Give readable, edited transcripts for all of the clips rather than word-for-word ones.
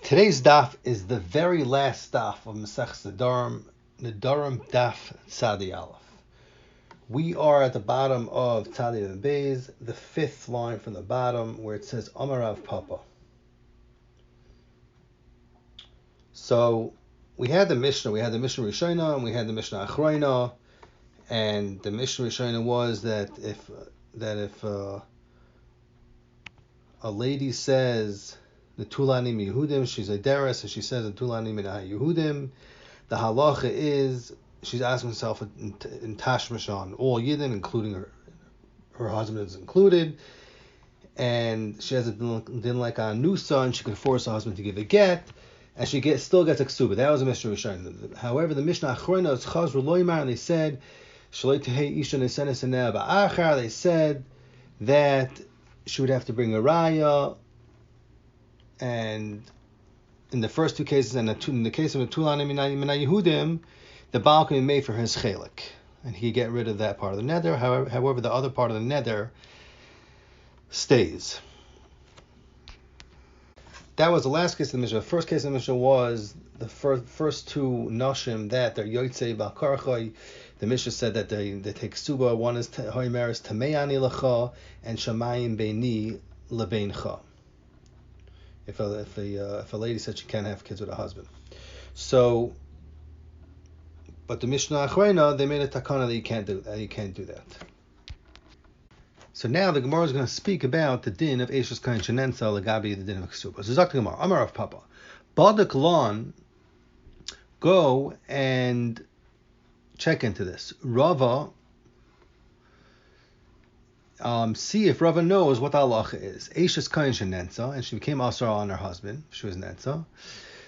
Today's daf is the very last daf of Masechus Nedarim daf Tzadi Aleph. We are at the bottom of Tzadi and Beis, the fifth line from the bottom, where it says Amarav Papa. So we had the Mishnah Rishona, and we had the Mishnah Achrona, and the Mishnah Rishona was that if a lady says the Tulanim Yehudim, she's a deris, and she says the Tulanim Yehudim, the halacha is she's asking herself in Tashmashan, all Yidden, including her husband is included, and she has a din like a nusa, and she could force her husband to give a get, and she still gets a ksuba. That was a Mishnah Rishon. However, the Mishnah Achrona is Chazru Loimar, and they said they said that she would have to bring a raya, and in the first two cases, and in the case of a Tulanim Mina Yehudim, the Baal can be made for his chelik, and he get rid of that part of the neder. However, the other part of the neder stays. That was the last case of the Mishnah. The first case of the Mishnah was the first two nashim that they're yotzei b'karchai. The Mishnah said that they take suba. One is hoimeris tameyani lecha and shamayim beini lebeincha. If a lady said she can't have kids with a husband, but the Mishnah Achrona, they made a takana that you can't do that. So now the Gemara is going to speak about the din of Eishes Kain Shenensa Lagabi, the din of Ksuba. So Zak the Gemara, Amar of Papa, Badak Lon, go and check into this. Rava, see if Rava knows what the halacha is. Eishes Kain Shenensa, and she became asra on her husband. She was Nensa.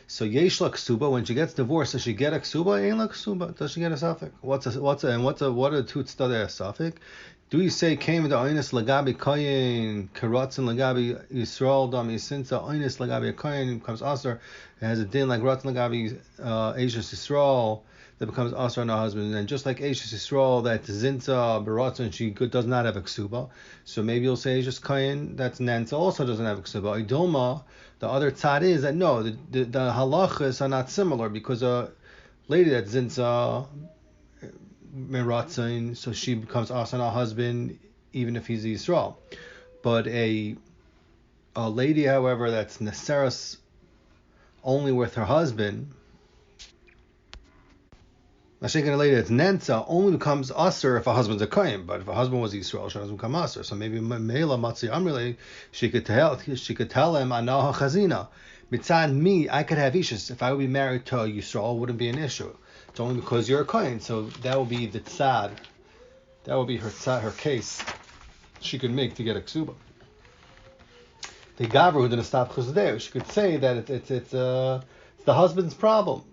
So Yesh la Ksuba, when she gets divorced, does she get a Ksuba? Ain't la Ksuba. Does she get a suffix? What are the two tzadei suffix? Do you say came into Oinus Lagabi Kayin Karatzin Lagabi Yisrael Dami Sinsa Oinus Lagabi Kayin becomes Asr? It has a din like Ratzin Lagabi Eishes Yisrael that becomes Asr on her husband, and just like Eishes Yisrael that Zinsa Baratzin she does not have a Ksuba, so maybe you'll say Eishes Kayin that's Nensa also doesn't have a Ksuba. Idoma, the other tzad is that no, the halachas are not similar, because a lady that's Zinsa Meratzin, so she becomes asan her husband even if he's Yisrael. But a lady, however, that's Neseras only with her husband, a lady that's Nensa only becomes Aser if her husband's a Kaim, but if her husband was Yisrael, she doesn't become Aser. So maybe Meila Matzi Amrele, she could tell him Anaha Chazina. Mitzad me, I could have Ishis. If I would be married to a Yisrael, it wouldn't be an issue. It's only because you're a Kohen, so that would be the tzad. That would be her case she could make to get a ksuba. The Gavra who didn't stop chusdei, she could say that it's the husband's problem.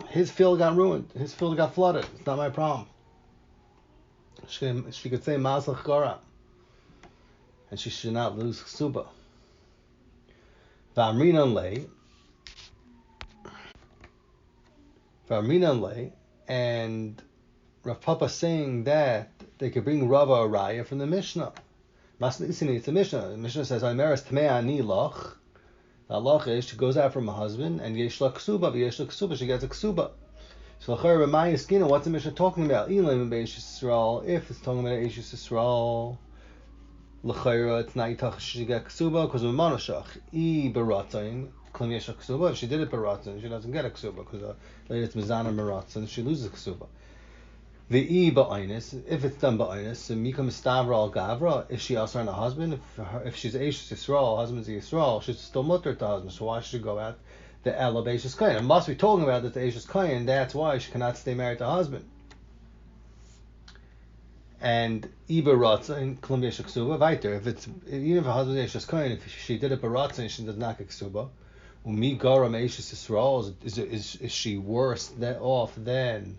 His field got ruined. His field got flooded. It's not my problem. She could say Mazal Chara, and she should not lose ksuba. V'amrinan lei. And Rav Papa saying that they could bring Rava a raya from the Mishnah. It's a Mishnah. The Mishnah says, "Aimeres tmei ani loch." The loch is she goes out from her husband, and yesh la ksuba, she gets a ksuba. So l'chayr b'may skina, what's the Mishnah talking about? Ilim b'Eish Yisrael. If it's talking about Eish Yisrael, l'chayr it's not yitach she get ksuba because of manashach. I beratzin. If she did it beratzin, she doesn't get a ksuba because later it's mizana meratzin, she loses a ksuba. The I ba'inus, if it's done ba'inus, mikam stavra al gavra, if she also on a husband, if she's Eishes Yisrael, husband's Yisrael, she's still mutter to husband, so why should she go out the El of Eishes Kayin? It must be talking about that the Eishes Kayin, that's why she cannot stay married to husband. And Iba Ratzin, Klum Yesh Ksuba, weiter. Even if her husband is Eishes Kayin, if she did it beratzin, she does not get Ksuba. Umi Garam Eishes Yisrael, is she worse off than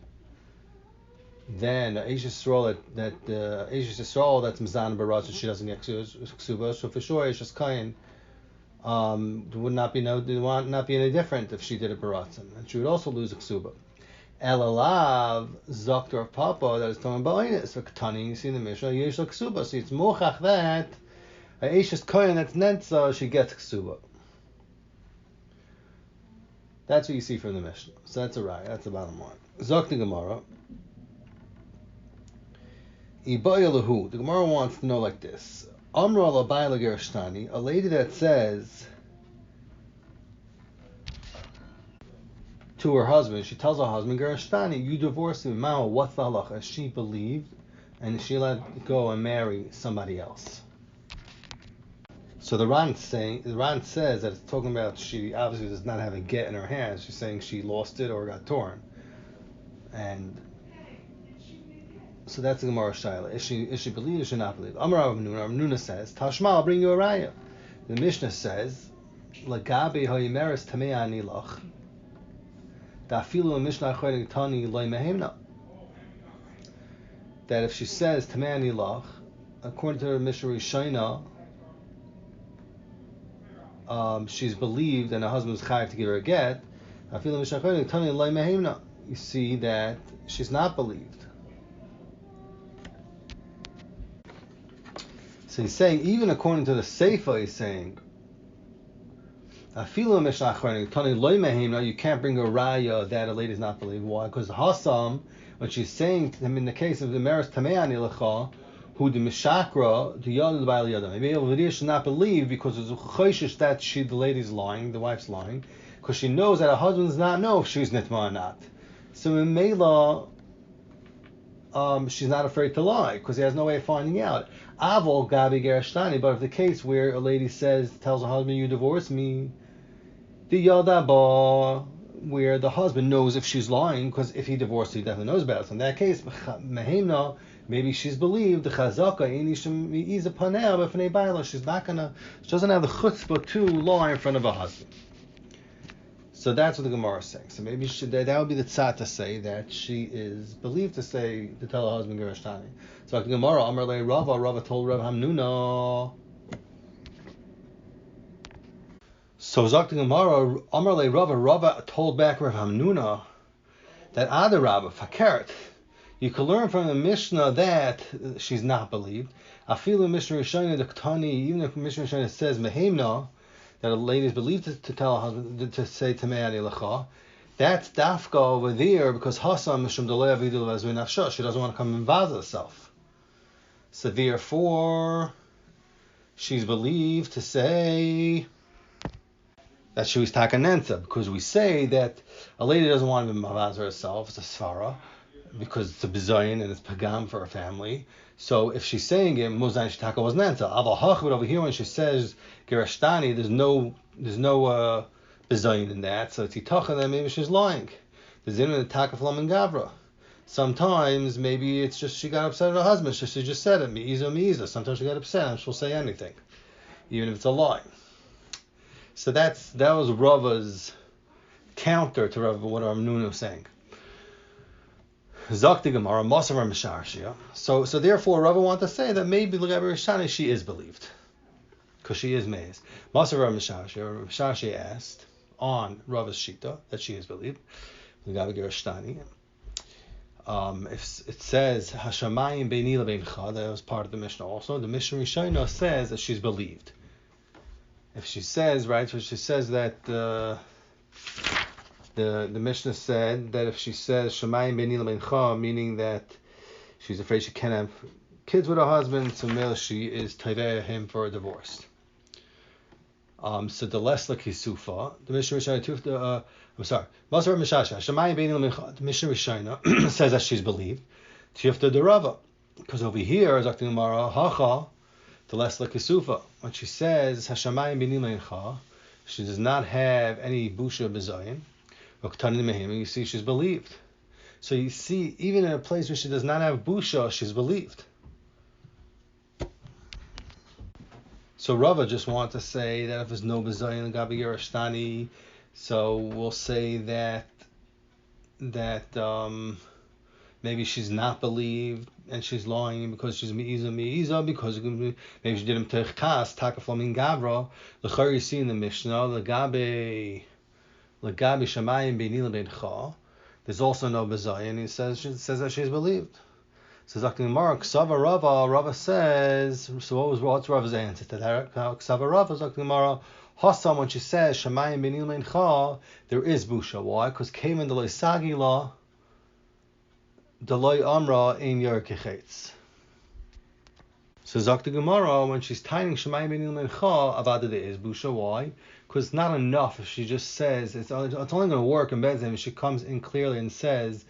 Eishes Yisrael that Eishes Yisrael that's Mizan Baratzin, she doesn't get Ksuba. So for sure Eishes Kayin would not be any different if she did it baratzin, and she would also lose a ksuba. Elalav Zaktor of Papa that is talking about it. So Ketani, you see in the Mishnah, Yesh la ksuba. So it's mochach that Eishes Kayin that's Netza, she gets ksuba. That's what you see from the Mishnah. So that's a right. That's the bottom line. Zok the Gemara. Ibayalahu. The Gemara wants to know like this. Amra labayla gerashtani. A lady that says to her husband, she tells her husband, gerashtani, you divorced me. Mama, what's the halacha? She believed, and she let go and marry somebody else. So the Ran says that it's talking about she obviously does not have a get in her hands. She's saying she lost it or got torn, and so that's the Gemara Shaila. Is she believe? Is she not believe? Amar Rav Nuna says, Tashma, I'll bring you a raya. The Mishnah says, Lagabi hayimeres tamei ani lach. Dafilu Mishnah achayik tani loy mehemna. That if she says tamei ani lach, according to the Mishnah Rishona, she's believed and her husband's chayav to give her a get. You see that she's not believed. So he's saying, even according to the Seifa, he's saying, you can't bring a raya that a lady is not believed. Why? Because Hassam, when she's saying to him in the case of the Meres Tameani Lecha, who the Mishakra, the Yad the Baal Yadam. Maybe over there should not believe because there's a choshish that the lady's lying, the wife's lying, because she knows that her husband does not know if she's nitma or not. So in Mela, she's not afraid to lie because he has no way of finding out. Avol Gabi Gerashtani, but if the case where a lady tells her husband, you divorce me, the Yadaba, where the husband knows if she's lying, because if he divorced her, he definitely knows about it. So in that case, Mehemna, maybe she's believed the chazaka. She's not gonna. She doesn't have the chutzpah to lie in front of her husband. So that's what the Gemara is saying. So maybe that would be the tzad to say that she is believed to tell her husband gerashtani. So like the Gemara, Amar le Rava told Rav Hamnuna. So Zok the Gemara, Amar le Rava told back Rav Hamnuna that Adarabba fakert. You can learn from the Mishnah that she's not believed. I feel in Mishnah Rishona the Ketani, even if Mishnah Rishona says Mehemna, that a lady is believed to tell her husband to say Tamei Ani Lecha, that's Dafka over there because Hassam Mishum Delei Avidu Lezvei Nafsha. She doesn't want to come and vaz herself. So therefore, she's believed to say that she was takanenza, because we say that a lady doesn't want to vaz herself. It's a svara, because it's a bizayin and it's pagam for her family. So if she's saying it, Muzayin Shtaka was Nenta. Aval Hach, but over here when she says Gerashtani, there's no bizayin in that. So it's Itacha, then maybe she's lying. There's in the Taka Flam and Gavra. Sometimes maybe it's just she got upset at her husband. She just said it, Mi'iza. Sometimes she got upset and she'll say anything, even if it's a lie. So that was Rava's counter to what Ramnun was saying. Zakti Gemara, Masavar Misharshia. So therefore, Rava wants to say that maybe L'Gabi Rishani she is believed, because she is Meis. Masavar Misharshia. Misharshia asked on Rava's Shita that she is believed. L'Gabi Rishani. If it says Hashamayim Beini LeBeincha, that was part of the Mishnah also. The Mishnah Rishona says that she's believed. If she says that. The Mishnah said that if she says Shemayim Beini LeBeincha, meaning that she's afraid she can't have kids with her husband, so she is taveh him for a divorce. So the Lesla Kisufa, the Mishnah Rishona, Masar Mishasha, Shemayim Beini LeBeincha, the Mishnah Rishona says that she's believed. Tifta de Rava, because over here, Zakti Gemara, Hacha, the Lesla Kisufa, when she says Hashamayim Beini LeBeincha, she does not have any busha bezayin. You see, she's believed. So you see, even in a place where she does not have busha, she's believed. So Rava just wants to say that if there's no bezayin gabi gerashtani, so we'll say that maybe she's not believed and she's lying because she's mi'iza, because maybe she did him techkas takaflamin gavra. The you see in the Mishnah L'gabi Shamayim Beini LeBeincha, there's also no bezayin. He says that she's believed. So Zakti Gemara, Ksava Rava says. So what's Rava's answer to that? Ksava Rava, Zakti Gemara, Hassam, when she says Shemayim Benil Meincha, there is busha. Why? Because Kamen Deloy Sagila, Deloy Amra in Yerkechetz. So Zakta Gemara, when she's tying Shemayim Benil Meincha, Avada there is busha. Why? Because it's not enough if she just says, it's only going to work in Bezin if she comes in clearly and says,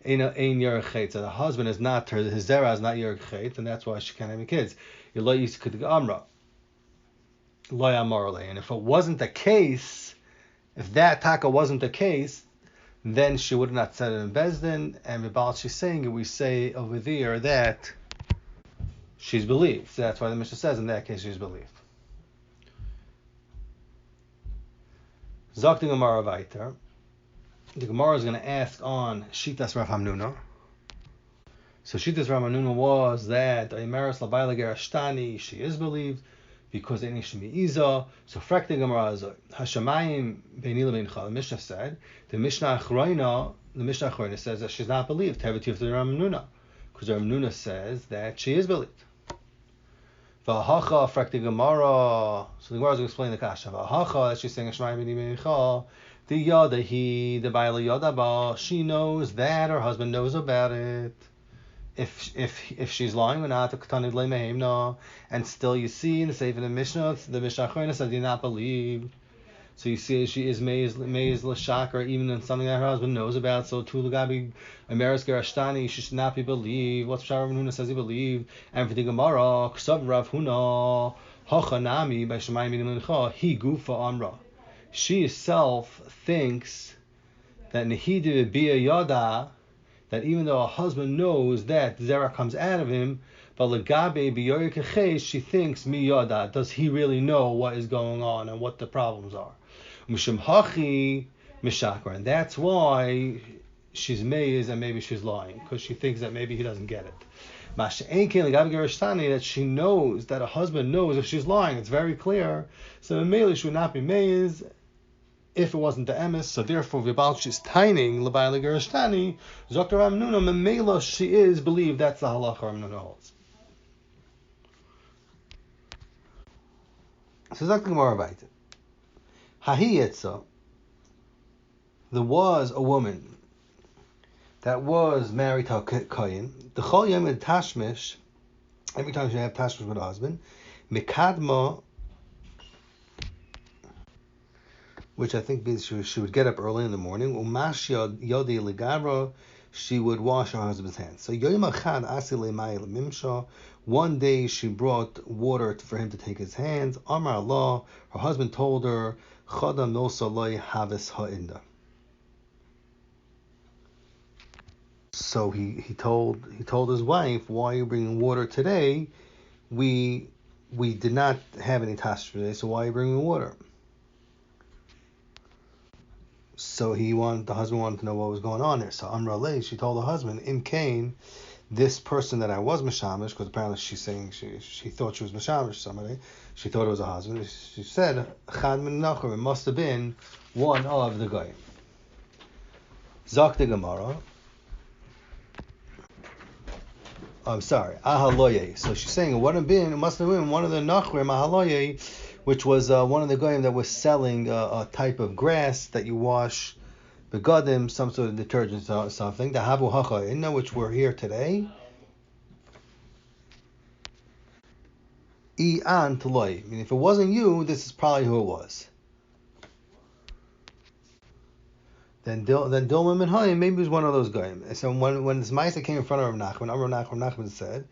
Ein Yerkechetz, that the husband is not, his Zera is not Yerkechetz, and that's why she can't have any kids. Yeloi Yiskid Amra. And if it wasn't the case, if that taka wasn't the case, then she would have not said it in Bezdin, and Mibal she's saying it, we say over there that she's believed. So that's why the Mishnah says in that case she's believed. Zok the Gemara weiter. The Gemara is going to ask on Shitas Rav Hamnuna. So Shitas Rav Hamnuna was that Aymeres Labayla Gerashtani, she is believed, because they nishmi iza. So frak the Gemara is Hashamayim Beinila Beincha. The Mishnah said the Mishnah Achrayna says that she's not believed. Tevativ the Rav Hamnuna, because Rav Hamnuna says that she is believed. V'hacha frak the Gemara. So the Gemara is going to explain the kasha. V'hacha that she's saying Hashamayim Beinila Beincha. The yada the Baila yada ba. She knows that her husband knows about it. If she's lying or not, and still you see in the Sefer the Mishnah Achrayna says you're not believed. So you see she is meiz l'shakar even in something that her husband knows about. So tu l'gabi Ameres Gerashtani, she should not be believed. What's Rav Huna says he believed, and for the Gemara Ksav Rav Huna Hachanami by Shemayim Mincha he gufa amra. She herself thinks that nehidu bia yada, that even though a husband knows that Zera comes out of him, but legabe biyoykeche, she thinks mi yada, does he really know what is going on and what the problems are? Mishum hachi mishakra, and that's why she's meiz and maybe she's lying, because she thinks that maybe he doesn't get it. Masha'enke legabe gerashtani, that she knows that a husband knows if she's lying, it's very clear. So Mele should not be meiz if it wasn't the emes, so therefore Vibal she's tining L'Bayla Gerashtani, Zokta Rav Hamnuna Memela she is believed. That's the halacha Rav Hamnuna holds. So Zokta Gemara Vayta. Hahi Yetza, there was a woman that was married to a kohen. The Chol Yom Tashmish, every time she have tashmish with her husband, Mikadma, which I think means she would get up early in the morning. Umash yodi legara, she would wash her husband's hands. So Yomi Achad asi le'may le'mimsha, one day she brought water for him to take his hands. Amar Allah, her husband told her, Chada milsa loy havis ha'inda. So he told his wife, why are you bringing water today? We did not have any tashmish today, so why are you bringing water? So the husband wanted to know what was going on there. So Amra Lei, she told her husband, Im Kain, this person that I was mashamish, because apparently she's saying she thought she was mashamish somebody, she thought it was a husband. She said, Chad min nachor, it must have been one of the goyim. Zok the Gemara. I'm sorry, Ahaloye. So she's saying it must have been one of the nachrim Ahaloye, which was one of the goyim that was selling a type of grass that you wash begadim, some sort of detergent or something, the habu hacha'inna, which we're here today. I'an t'loi. I mean, if it wasn't you, this is probably who it was. Then Dilma min Hayim, maybe it was one of those goyim. So when this Maisa came in front of Rav Nachman said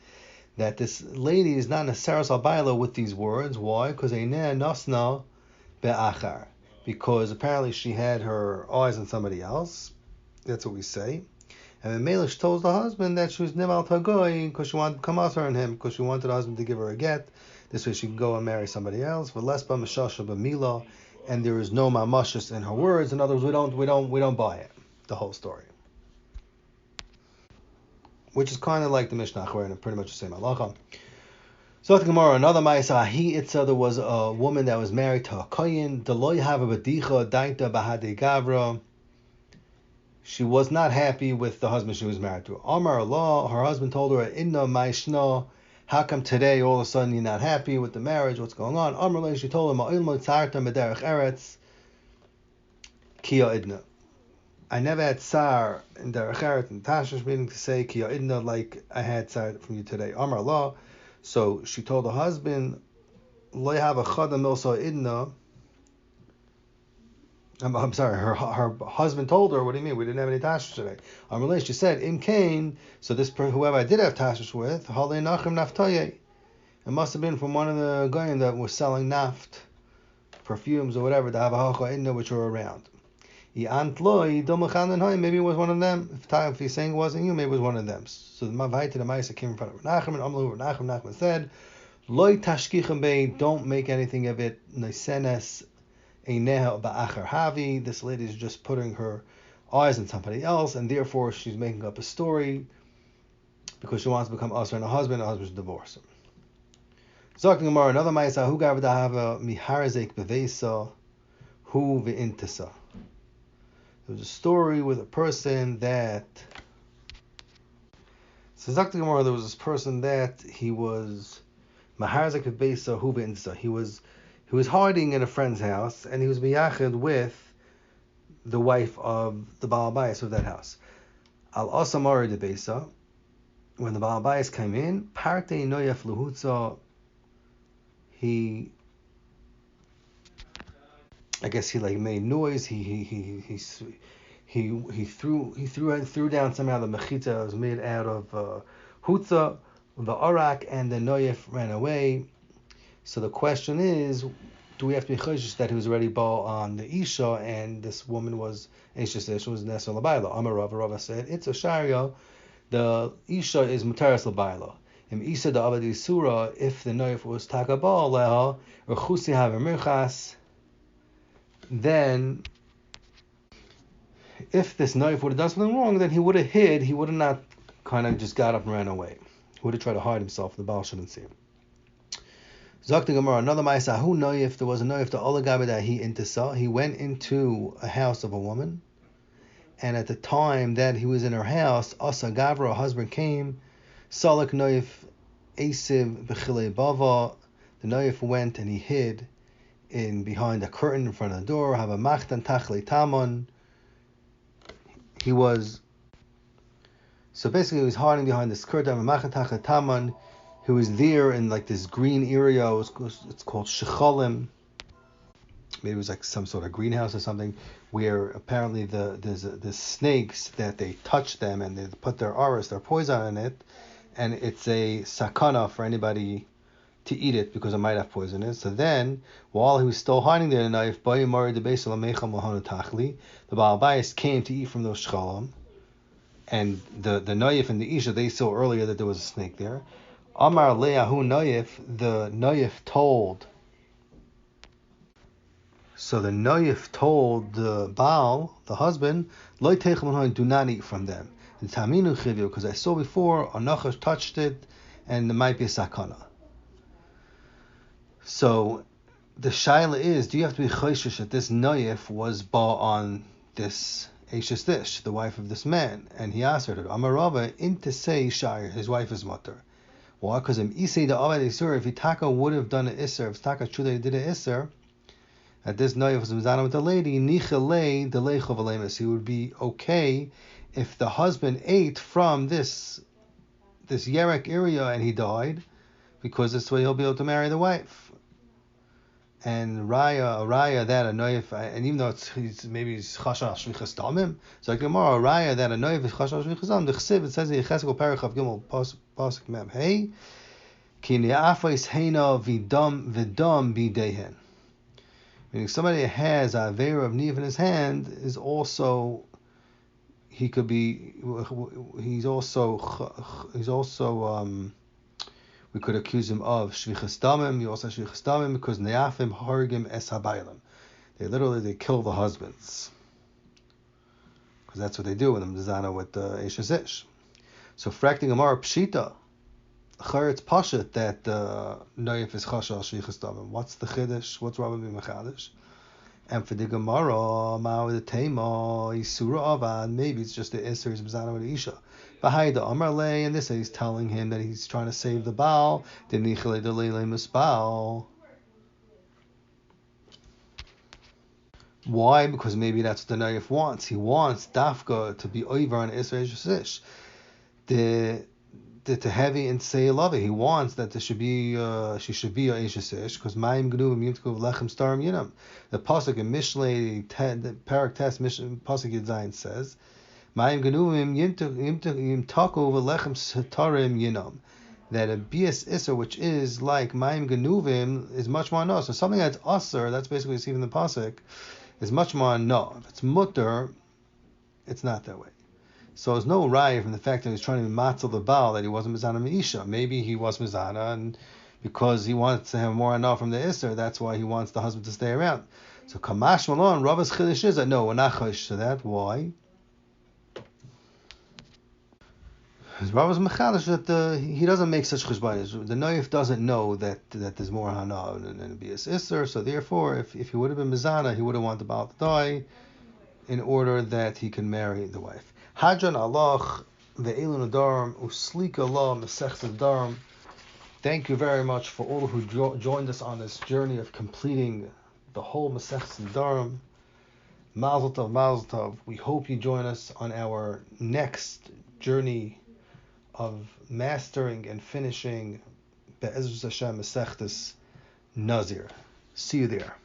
that this lady is not necessarily albayla with these words. Why? Because eineh nasna be'achar. Because apparently she had her eyes on somebody else. That's what we say. And then Melish told the husband that she was nival tagoy because she wanted to come out on him, because she wanted the husband to give her a get. This way she can go and marry somebody else. V'lesba mashasha b'mila, and there is no mamashas in her words. In other words, we don't buy it. The whole story. Which is kind of like the Mishnah Achrayna, pretty much the same halacha. So the Gemara, another Ma'isa, there was a woman that was married to a kohen. Deloy have a badicha daita bahade gavra. She was not happy with the husband she was married to. Amar Allah, her husband told her, Inna ma'ishna How come today all of a sudden you're not happy with the marriage? What's going on? Amrullah, she told him, Kiya idna. I never had tsar in derech eretz and Tashish, meaning to say Kiya idna, like I had tsar from you today. Amar Allah. So she told her husband, Lo have a chada milsa idna. I'm sorry, her husband told her, what do you mean? We didn't have any tashish today. Amrullah, she said, Im Kain, so this whoever I did have tashish with, Halei Nachim Naftaye. It must have been from one of the goyim that was selling naft, perfumes or whatever, the havahacha idna, which were around. Maybe it was one of them. If he's saying it wasn't you, maybe it was one of them. So the Mavaita, the Maisa came in front of Menachem, and Amlu Menachem said, Loi tashkichem bei, don't make anything of it. Noisenes eineha ba'achar havi. This lady is just putting her eyes on somebody else, and therefore she's making up a story because she wants to become usher and her husband's divorce. Zok Gemara, another Maisa, hu gav dahava miharzek bevesa hu ve'intesa. There was a story with a person that. So Zakti Gemara, there was this person that he was Maharzek Besa Huva Insa. He was hiding in a friend's house, and he was miyachid with the wife of the Baal Bayis of that house. Al Asamari de Besa. When the Baal Bayis came in, Parte Noyaf Luhutza. I guess he like made noise. He threw down somehow the mechita was made out of hutza, the arak, and the noyef ran away. So the question is, do we have to be choshesh that he was already ball on the isha and this woman was anxious? She was nesa labayla. Amar Rava said it's a sharia. The isha is mutaras labayla. Im isa the avadi surah if the noyef was takabal leha or chusi haver mirchas. Then, if this knife would have done something wrong, then he would have hid. He would have not kind of just got up and ran away. He would have tried to hide himself. The Baal shouldn't see him. Zakti Gemara, another Ma'isa, who noif, there was a noif, the Olagabi that he intisa. He went into a house of a woman, and at the time that he was in her house, Asa Gavra, a husband came, Salak noif, Asiv, Bechile Bava. The noif went and he hid in behind a curtain in front of the door. Have a machtan tachle tamon. He was hiding behind this curtain. Have a machtan tachle tamon. He was there in like this green area. It's called shecholim. Maybe it was like some sort of greenhouse or something, where apparently there's snakes that they touch them and they put their poison in it, and it's a sakana for anybody to eat it because it might have poison in it. So then, while he was still hiding there, the Baal Bayis came to eat from those shchalim, and the noyif and the isha, they saw earlier that there was a snake there. Amar leahu noyif, the noyif told. So the noyif told the Baal, the husband, Lo teichem, do not eat from them. And taminu chivyu, because I saw before a nachash touched it, and there might be a sakana. So the shaila is, do you have to be choishish that this noyif was bought on this Eishes Dish, the wife of this man? And he asked her, Amarava, into say shire, his wife is mutter. Why? Because if Itaka would have done an isser, if Itaka true that he did an isser, that this noyif was mizana with the lady, nichalei deleichov alemus, he would be okay if the husband ate from this yerek area and he died, because this way he'll be able to marry the wife. And raya that a noif, and even though maybe he's chashash shvichas damim, so like Gemara, raya that a noif is chashash shvichas damim. The chsiv, it says in Yecheskel Perich of Gimel pasuk mem hey ki ne'afais heina vidam bidehen. Meaning somebody that has a aveira of niv in his hand is also, he's also we could accuse him of shvichas damim. You also shvichas damim because ne'afim hargim es habaylim. They kill the husbands, because that's what they do with them. Zana with the Eishes Ish. So fracting Amar pshita, it's pashat that noyif is chasha shvichas damim. What's the chiddush? What's Rabbi Mechadish? And for the Gemara, Ma'u the Tema, Isura Avad, maybe it's just the Isser, he's Mizana with the Isha. Behind the Amarle, and this he's telling him that he's trying to save the Baal, the Nichele de Lele Misbaal. Why? Because maybe that's what the Naif wants. He wants Dafka to be over on Isra Shish. The heavy and say love it. He wants that there should be she should be a Ishasish because Mayim Gnuvim Yimtkov Lechem Starim Yinam. The pasuk in Mishlei the Parak Test pasuk Yitzayin says Mayim Gnuvim Yimtakov Lechem Starim Yinam. That a bias isser, which is like Mayim Gnuvim, is much more no. So something that's usser, that's basically receiving the pasuk, is much more no. If it's mutter, it's not that way. So there's no raya from the fact that he's trying to matzel the Baal that he wasn't Mizana Meisha. Maybe he was Mizana, and because he wants to have more enough from the Isser, that's why he wants the husband to stay around. So Kamash Malon, Rabba's Chiddush is that no, we're not Chosh to that. Why? Rabba's Mechadish that he doesn't make such cheshbonos. The Noif doesn't know that there's more Hana than be Isser, so therefore, if he would have been Mizana, he would have wanted the Baal to die in order that he can marry the wife. Hadran Allah ve'elu Nedarim uslika Allah Masechta Nedarim. Thank you very much for all who joined us on this journey of completing the whole Masechta Nedarim. Mazel tov, mazel tov. We hope you join us on our next journey of mastering and finishing Be'ezras Hashem Masechtas Nazir. See you there.